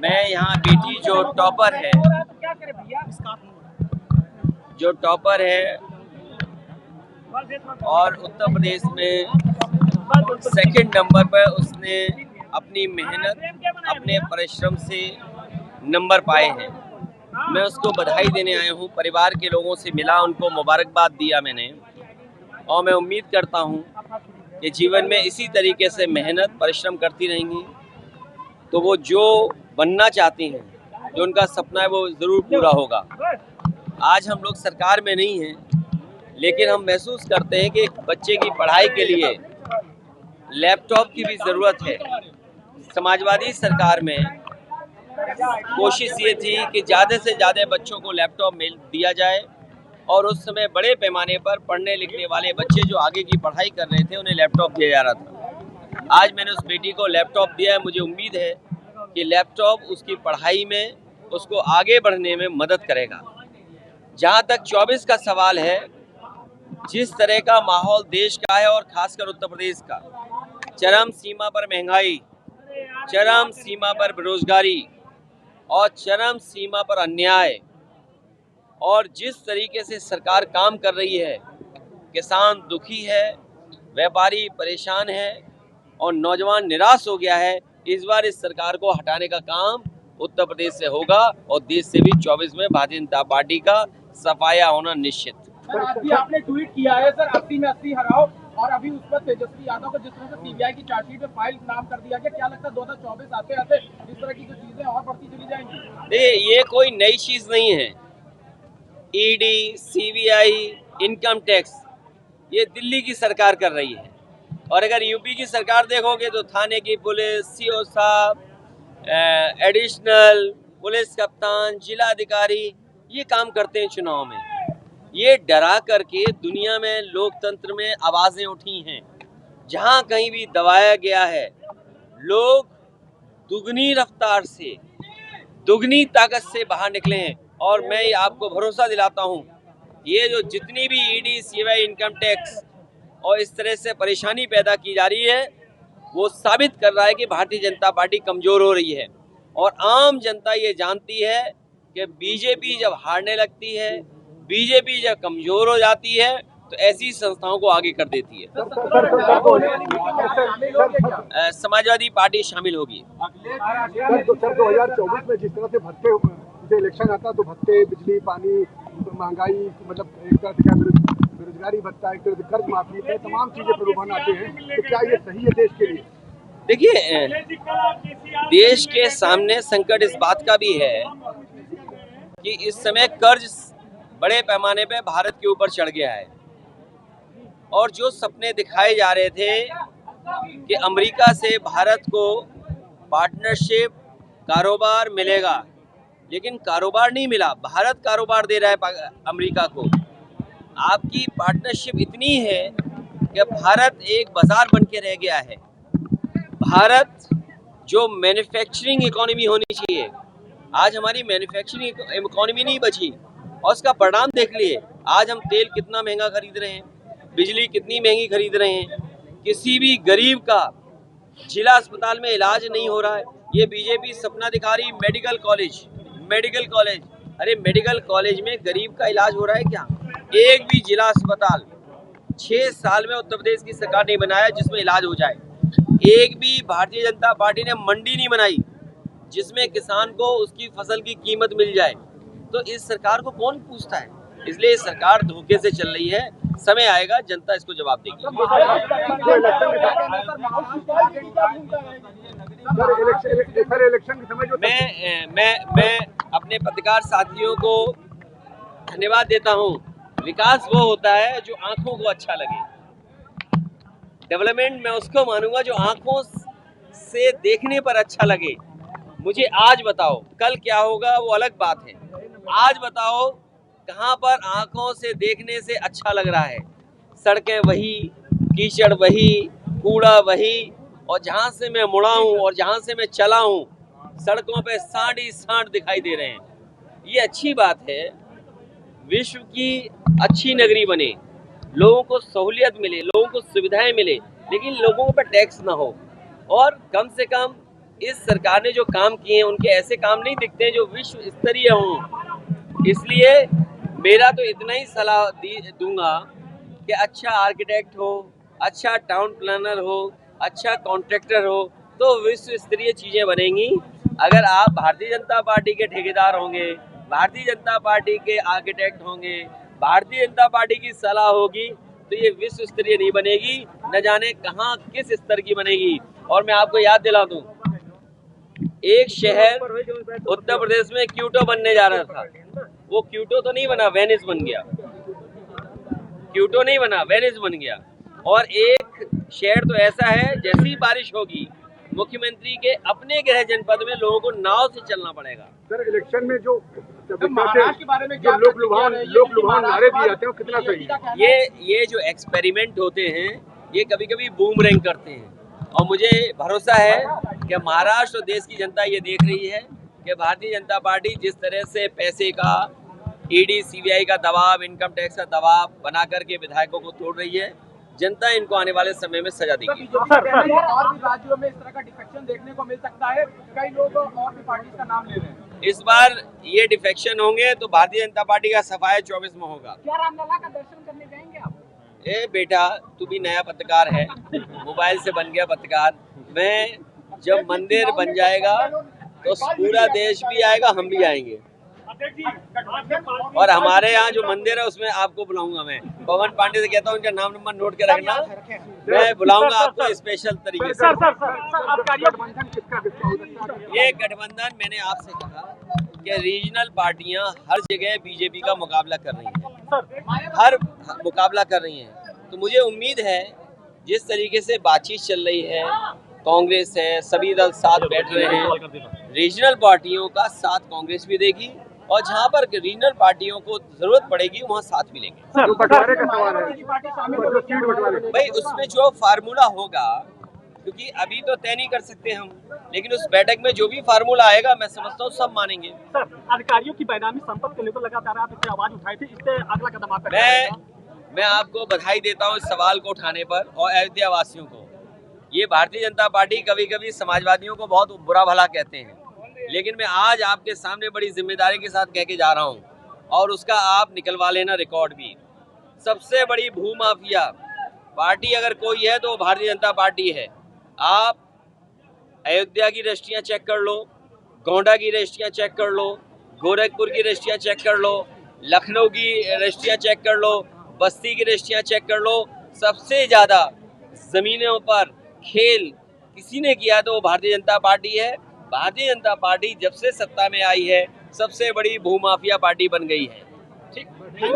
मैं यहाँ बेटी जो टॉपर है और उत्तर प्रदेश में सेकंड नंबर पर उसने अपनी मेहनत अपने परिश्रम से नंबर पाए हैं। मैं उसको बधाई देने आया हूँ। परिवार के लोगों से मिला, उनको मुबारकबाद दिया मैंने, और मैं उम्मीद करता हूँ कि जीवन में इसी तरीके से मेहनत परिश्रम करती रहेंगी तो वो जो बनना चाहती हैं, जो उनका सपना है, वो ज़रूर पूरा होगा। आज हम लोग सरकार में नहीं हैं, लेकिन हम महसूस करते हैं कि एक बच्चे की पढ़ाई के लिए लैपटॉप की भी ज़रूरत है। समाजवादी सरकार में कोशिश ये थी कि ज़्यादा से ज़्यादा बच्चों को लैपटॉप दिया जाए, और उस समय बड़े पैमाने पर पढ़ने लिखने वाले बच्चे जो आगे की पढ़ाई कर रहे थे उन्हें लैपटॉप दिया जा रहा था। आज मैंने उस बेटी को लैपटॉप दिया है। मुझे उम्मीद है कि लैपटॉप उसकी पढ़ाई में उसको आगे बढ़ने में मदद करेगा। जहाँ तक 24 का सवाल है, जिस तरह का माहौल देश का है और खासकर उत्तर प्रदेश का, चरम सीमा पर महंगाई, चरम सीमा पर बेरोजगारी और चरम सीमा पर अन्याय, और जिस तरीके से सरकार काम कर रही है, किसान दुखी है, व्यापारी परेशान है और नौजवान निराश हो गया है। इस बार इस सरकार को हटाने का काम उत्तर प्रदेश से होगा और देश से भी 24 में भारतीय जनता पार्टी का सफाया होना निश्चित। सर, अभी आपने ट्वीट किया है सर 80 में 80 हराओ, और अभी उस पर तेजस्वी यादव को जिस तरह से सीबीआई की चार्जशीट में फाइल नाम कर दिया गया, क्या लगता है 2024 आते आते इस तरह की जो चीजें और बढ़ती चली जाएंगी? देखिए, ये कोई नई चीज नहीं है। ईडी, सीबीआई, इनकम टैक्स, ये दिल्ली की सरकार कर रही है। और अगर यूपी की सरकार देखोगे तो थाने की पुलिस, सीओ साहब, एडिशनल पुलिस कप्तान, जिला अधिकारी, ये काम करते हैं चुनाव में। ये डरा करके दुनिया में लोकतंत्र में आवाज़ें उठी हैं। जहाँ कहीं भी दबाया गया है, लोग दुगनी रफ्तार से, दुगनी ताकत से बाहर निकले हैं। और मैं आपको भरोसा दिलाता हूँ, ये जो जितनी भी ईडी, सीबीआई, इनकम टैक्स और इस तरह से परेशानी पैदा की जा रही है, वो साबित कर रहा है कि भारतीय जनता पार्टी कमज़ोर हो रही है। और आम जनता ये जानती है कि बीजेपी जब हारने लगती है, बीजेपी जब कमज़ोर हो जाती है, तो ऐसी संस्थाओं को आगे कर देती है। समाजवादी पार्टी शामिल होगी। 2024 में जिस तरह से भत्ते इलेक्शन आता तो भत्ते, बिजली, पानी, महंगाई, मतलब एक तरह से बेरोजगारी भत्ता, एक तरह से कर्ज माफी, तमाम चीजें प्रलोभन आते हैं, तो क्या ये सही है देश के लिए? देखिए, देश के सामने संकट इस बात का भी है कि इस समय कर्ज बड़े पैमाने पे भारत के ऊपर चढ़ गया है। और जो सपने दिखाए जा रहे थे कि अमेरिका से भारत को पार्टनरशिप, कारोबार मिलेगा, लेकिन कारोबार नहीं मिला। भारत कारोबार दे रहा है अमेरिका को। आपकी पार्टनरशिप इतनी है कि भारत एक बाजार बन के रह गया है। भारत जो मैन्युफैक्चरिंग इकोनॉमी होनी चाहिए, आज हमारी मैन्युफैक्चरिंग इकोनॉमी नहीं बची, और उसका परिणाम देख लिए। आज हम तेल कितना महंगा खरीद रहे हैं, बिजली कितनी महंगी खरीद रहे हैं, किसी भी गरीब का जिला अस्पताल में इलाज नहीं हो रहा है। ये बीजेपी सपना दिखा रही मेडिकल कॉलेज, अरे मेडिकल कॉलेज में गरीब का इलाज हो रहा है क्या? एक भी जिला अस्पताल 6 साल में उत्तर प्रदेश की सरकार ने बनाया जिसमें इलाज हो जाए। एक भी भारतीय जनता पार्टी ने मंडी नहीं बनाई जिसमें किसान को उसकी फसल की कीमत मिल जाए। तो इस सरकार को कौन पूछता है? इसलिए सरकार धोखे से चल रही है। समय आएगा, जनता इसको जवाब देगी। मैं अपने पत्रकार साथियों को धन्यवाद देता हूँ। विकास वो होता है जो आंखों को अच्छा लगे। डेवलपमेंट मैं उसको मानूंगा जो आंखों से देखने पर अच्छा लगे। मुझे आज बताओ कल क्या होगा वो अलग बात है। आज बताओ कहाँ पर आंखों से देखने से अच्छा लग रहा है। सड़कें वही, कीचड़ वही, कूड़ा वही, और जहाँ से मैं मुड़ा हूँ और जहाँ से मैं चला हूँ, सड़कों पे सांड ही सांड दिखाई दे रहे हैं। ये अच्छी बात है। विश्व की अच्छी नगरी बने, लोगों को सहूलियत मिले, लोगों को सुविधाएं मिले, लेकिन लोगों पर टैक्स ना हो, और कम से कम इस सरकार ने जो काम किए हैं उनके ऐसे काम नहीं दिखते हैं जो विश्व स्तरीय हों। इसलिए मेरा तो इतना ही सलाह दूंगा कि अच्छा आर्किटेक्ट हो, अच्छा टाउन प्लानर हो, अच्छा कॉन्ट्रैक्टर हो तो विश्व स्तरीय चीज़ें बनेंगी। अगर आप भारतीय जनता पार्टी के ठेकेदार होंगे, भारतीय जनता पार्टी के आर्किटेक्ट होंगे, भारतीय जनता पार्टी की सलाह होगी तो ये विश्व स्तरीय नहीं बनेगी, न जाने कहाँ किस स्तर की बनेगी। और मैं आपको याद दिला दूं, एक शहर उत्तर प्रदेश में क्यूटो बनने जा रहा था, वो क्यूटो तो नहीं बना, वेनिस बन गया। क्यूटो नहीं बना, वेनिस बन गया। और एक शहर तो ऐसा है जैसी बारिश होगी मुख्यमंत्री के अपने गृह जनपद में लोगों को नाव से चलना पड़ेगा। सर इलेक्शन में जो महाराष्ट्र के बारे में क्या लोक लुभान नारे दिए जाते हैं वो कितना सही है? ये जो एक्सपेरिमेंट होते हैं ये कभी कभी बूमरैंग करते हैं और मुझे भरोसा है कि महाराष्ट्र और देश की जनता ये देख रही है कि भारतीय जनता पार्टी जिस तरह से पैसे का ईडी सीबीआई का दबाव, इनकम टैक्स का दबाव बना करके विधायकों को तोड़ रही है, जनता इनको आने वाले समय में सजा देगी। और भी राज्यों में इस तरह का डिफेक्शन देखने को मिल सकता है, कई लोग और भी पार्टी का नाम ले रहे हैं। इस बार ये डिफेक्शन होंगे तो भारतीय जनता पार्टी का सफाया 24 में होगा। क्या रामलला का दर्शन करने जाएंगे आप? ए बेटा, तू भी नया पत्रकार है, मोबाइल से बन गया पत्रकार। मैं जब मंदिर बन जाएगा तो पूरा देश भी आएगा, हम भी आएंगे। और हमारे यहाँ जो मंदिर है उसमें आपको बुलाऊंगा। मैं पवन पांडे से कहता हूँ उनका नाम नंबर नोट के रखना, मैं बुलाऊंगा आपको स्पेशल तरीके से। ये गठबंधन, मैंने आपसे कहा कि रीजनल पार्टियां हर जगह बीजेपी का मुकाबला कर रही हैं, हर मुकाबला कर रही हैं। तो मुझे उम्मीद है जिस तरीके से बातचीत चल रही है, कांग्रेस है, सभी दल साथ बैठ रहे हैं, रीजनल पार्टियों का साथ कांग्रेस भी देगी और जहां पर रीजनल पार्टियों को जरूरत पड़ेगी वहां साथ भी लेंगे। बंटवारे का सवाल है भाई, उसमें जो फार्मूला होगा, क्योंकि अभी तो तय नहीं कर सकते हम, लेकिन उस बैठक में जो भी फार्मूला आएगा मैं समझता हूँ सब मानेंगे। सर, अधिकारियों की बेनामी संपत्ति को लेकर लगातार आप इससे आवाज उठाई थी, इससे अगला कदम आप मैं आपको बधाई देता हूँ इस सवाल को उठाने पर और अयोध्या वासियों को। ये भारतीय जनता पार्टी कभी कभी समाजवादियों को बहुत बुरा भला कहते हैं, लेकिन मैं आज आपके सामने बड़ी जिम्मेदारी के साथ कह के जा रहा हूँ और उसका आप निकलवा लेना रिकॉर्ड भी। सबसे बड़ी भूमाफिया पार्टी अगर कोई है तो वो भारतीय जनता पार्टी है। आप अयोध्या की रजिस्ट्रियाँ चेक कर लो, गोंडा की रजिस्ट्रियाँ चेक कर लो, गोरखपुर की रजिस्ट्रियाँ चेक कर लो, लखनऊ की रजिस्ट्रियाँ चेक कर लो, बस्ती की रजिस्ट्रियाँ चेक कर लो। सबसे ज़्यादा ज़मीनों पर खेल किसी ने किया तो वो भारतीय जनता पार्टी है। भारतीय जनता पार्टी जब से सत्ता में आई है सबसे बड़ी भूमाफिया पार्टी बन गई है। ठीक।